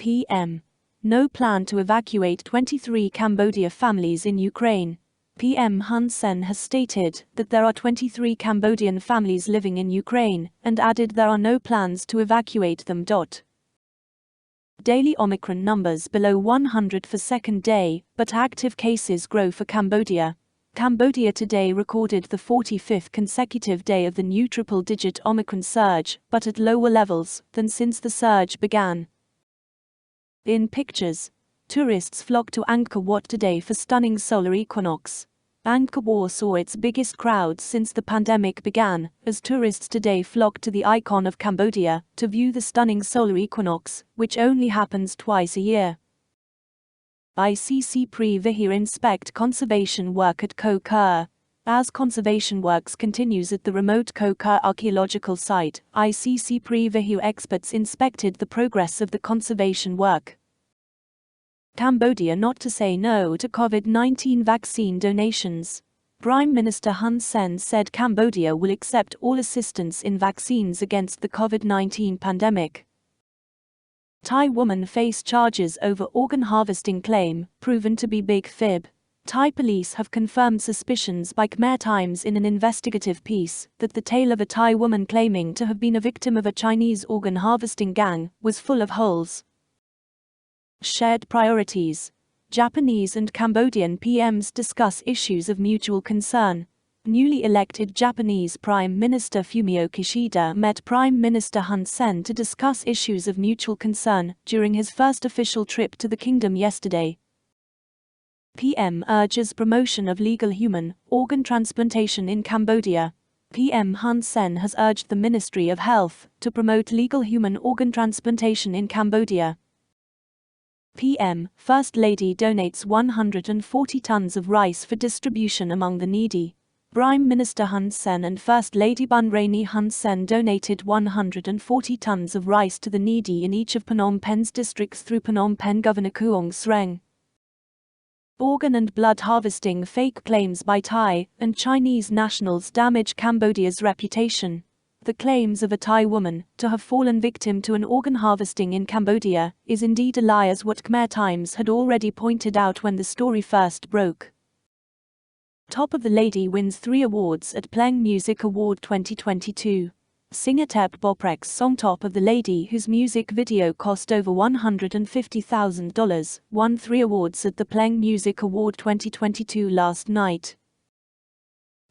PM. No plan to evacuate 23 Cambodia families in Ukraine. PM Hun Sen has stated that there are 23 Cambodian families living in Ukraine, and added there are no plans to evacuate them. Daily Omicron numbers below 100 for second day, but active cases grow for Cambodia. Cambodia today recorded the 45th consecutive day of the new triple-digit Omicron surge, but at lower levels than since the surge began. In pictures, tourists flock to Angkor Wat today for stunning solar equinox. Angkor Wat saw its biggest crowds since the pandemic began, as tourists today flocked to the icon of Cambodia to view the stunning solar equinox, which only happens twice a year. ICC Pre-Vihir inspect conservation work at Khmer. As conservation works continues at the remote Khmer archaeological site, ICC Pre-Vihir experts inspected the progress of the conservation work. Cambodia not to say no to COVID-19 vaccine donations. Prime Minister Hun Sen said Cambodia will accept all assistance in vaccines against the COVID-19 pandemic. Thai woman face charges over organ harvesting claim, proven to be big fib. Thai police have confirmed suspicions by Khmer Times in an investigative piece that the tale of a Thai woman claiming to have been a victim of a Chinese organ harvesting gang was full of holes. Shared priorities. Japanese and Cambodian PMs discuss issues of mutual concern. Newly elected Japanese Prime Minister Fumio Kishida met Prime Minister Hun Sen to discuss issues of mutual concern during his first official trip to the kingdom yesterday. PM urges promotion of legal human organ transplantation in Cambodia. PM Hun Sen has urged the Ministry of Health to promote legal human organ transplantation in Cambodia. PM First Lady donates 140 tons of rice for distribution among the needy. Prime Minister Hun Sen and First Lady Bunraini Hun Sen donated 140 tons of rice to the needy in each of Phnom Penh's districts through Phnom Penh Governor Kuong Sreng. Organ and blood harvesting fake claims by Thai and Chinese nationals damage Cambodia's reputation. The claims of a Thai woman to have fallen victim to an organ harvesting in Cambodia is indeed a lie, as what Khmer Times had already pointed out when the story first broke. Top of the Lady wins 3 awards at Pleng Music Award 2022. Singer Tep Boprek's song Top of the Lady, whose music video cost over $150,000, won 3 awards at the Pleng Music Award 2022 last night.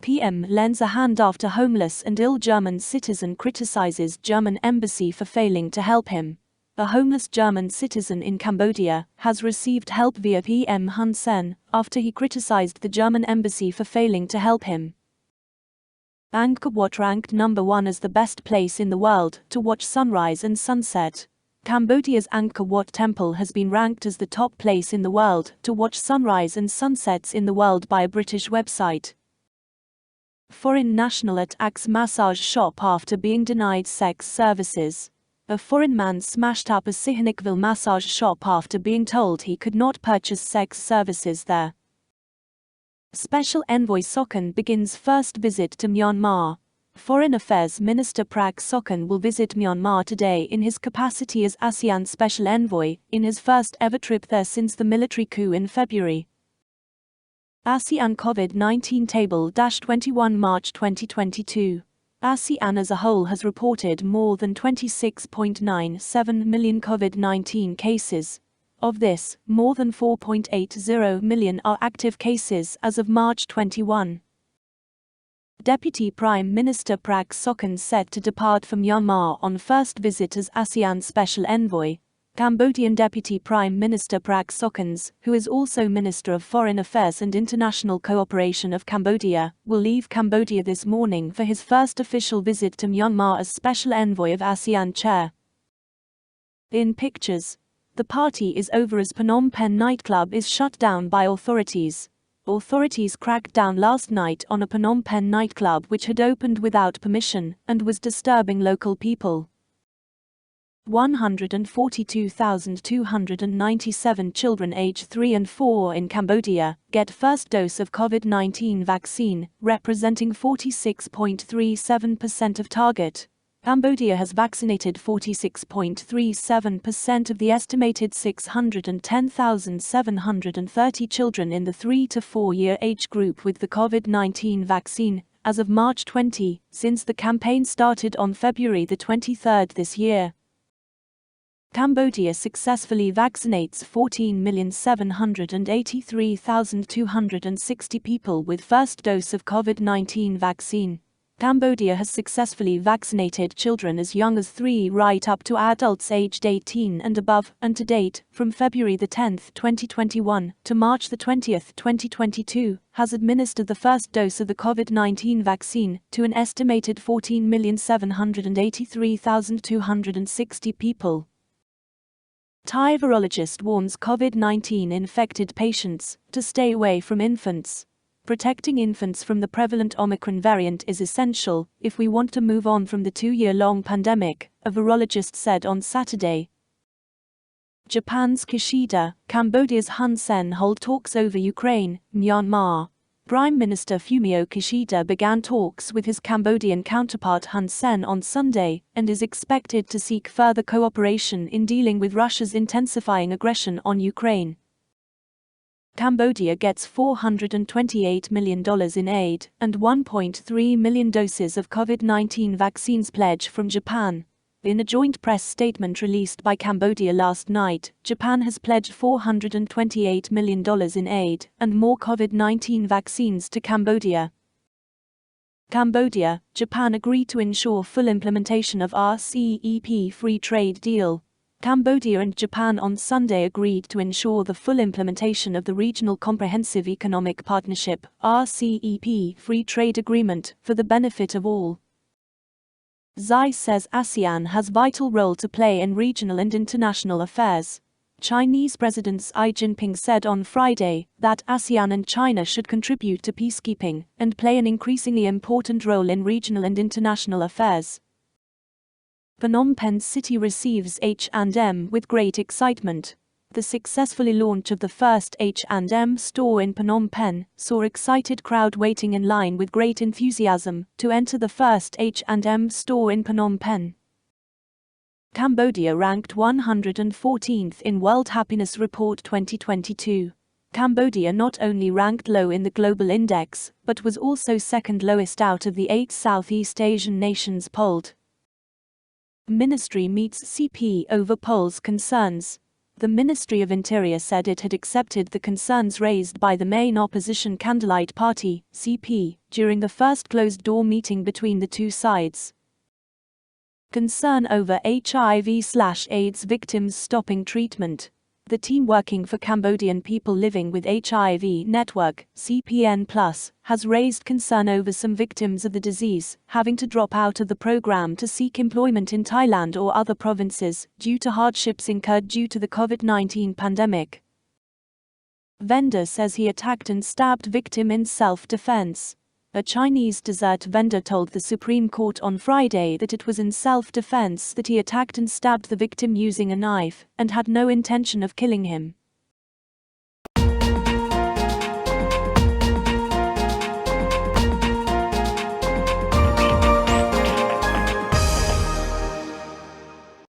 PM lends a hand after homeless and ill German citizen criticizes German embassy for failing to help him. A homeless German citizen in Cambodia has received help via PM Hun Sen after he criticized the German embassy for failing to help him. Angkor Wat ranked number 1 as the best place in the world to watch sunrise and sunset. Cambodia's Angkor Wat temple has been ranked as the top place in the world to watch sunrise and sunsets in the world by a British website. Foreign national attacks massage shop after being denied sex services. A foreign man smashed up a Sihanoukville massage shop after being told he could not purchase sex services there. Special Envoy Sokhonn begins first visit to Myanmar. Foreign Affairs Minister Prak Sokhonn will visit Myanmar today in his capacity as ASEAN Special Envoy, in his first ever trip there since the military coup in February. ASEAN COVID-19 Table 21 March 2022. ASEAN as a whole has reported more than 26.97 million COVID-19 cases. Of this, more than 4.80 million are active cases as of March 21. Deputy Prime Minister Prak Sokhonn set to depart from Myanmar on first visit as ASEAN Special Envoy. Cambodian Deputy Prime Minister Prak Sokhonn, who is also Minister of Foreign Affairs and International Cooperation of Cambodia, will leave Cambodia this morning for his first official visit to Myanmar as Special Envoy of ASEAN Chair. In pictures, the party is over as Phnom Penh nightclub is shut down by authorities. Authorities cracked down last night on a Phnom Penh nightclub which had opened without permission and was disturbing local people. 142,297 children aged 3 and 4 in Cambodia get first dose of COVID-19 vaccine, representing 46.37% of target. Cambodia has vaccinated 46.37% of the estimated 610,730 children in the 3 to 4 year age group with the COVID-19 vaccine, as of March 20, since the campaign started on February the 23rd this year. Cambodia successfully vaccinates 14,783,260 people with first dose of COVID-19 vaccine. Cambodia has successfully vaccinated children as young as 3 right up to adults aged 18 and above, and to date, from February 10, 2021 to March 20, 2022, has administered the first dose of the COVID-19 vaccine to an estimated 14,783,260 people. Thai virologist warns COVID-19 infected patients to stay away from infants. Protecting infants from the prevalent Omicron variant is essential if we want to move on from the 2-year-long pandemic, a virologist said on Saturday. Japan's Kishida, Cambodia's Hun Sen hold talks over Ukraine, Myanmar. Prime Minister Fumio Kishida began talks with his Cambodian counterpart Hun Sen on Sunday and is expected to seek further cooperation in dealing with Russia's intensifying aggression on Ukraine. Cambodia gets $428 million in aid and 1.3 million doses of COVID-19 vaccines pledge from Japan. In a joint press statement released by Cambodia last night, Japan has pledged $428 million in aid and more COVID-19 vaccines to Cambodia. Cambodia, Japan agreed to ensure full implementation of RCEP free trade deal. Cambodia and Japan on Sunday agreed to ensure the full implementation of the Regional Comprehensive Economic Partnership (RCEP) free trade agreement for the benefit of all. Xi says ASEAN has vital role to play in regional and international affairs. Chinese President Xi Jinping said on Friday that ASEAN and China should contribute to peacekeeping and play an increasingly important role in regional and international affairs. Phnom Penh city receives H&M with great excitement. The successful launch of the first H&M store in Phnom Penh saw excited crowd waiting in line with great enthusiasm to enter the first H&M store in Phnom Penh. Cambodia ranked 114th in World Happiness Report 2022. Cambodia not only ranked low in the global index, but was also second lowest out of the 8 Southeast Asian nations polled. Ministry meets CP over polls concerns. The Ministry of Interior said it had accepted the concerns raised by the main opposition Candlelight Party, CP, during the first closed-door meeting between the two sides. Concern over HIV/AIDS victims stopping treatment. The team working for Cambodian people living with HIV network, CPN+, has raised concern over some victims of the disease having to drop out of the program to seek employment in Thailand or other provinces due to hardships incurred due to the COVID-19 pandemic. Vendor says he attacked and stabbed victim in self-defense. A Chinese dessert vendor told the Supreme Court on Friday that it was in self-defense that he attacked and stabbed the victim using a knife and had no intention of killing him.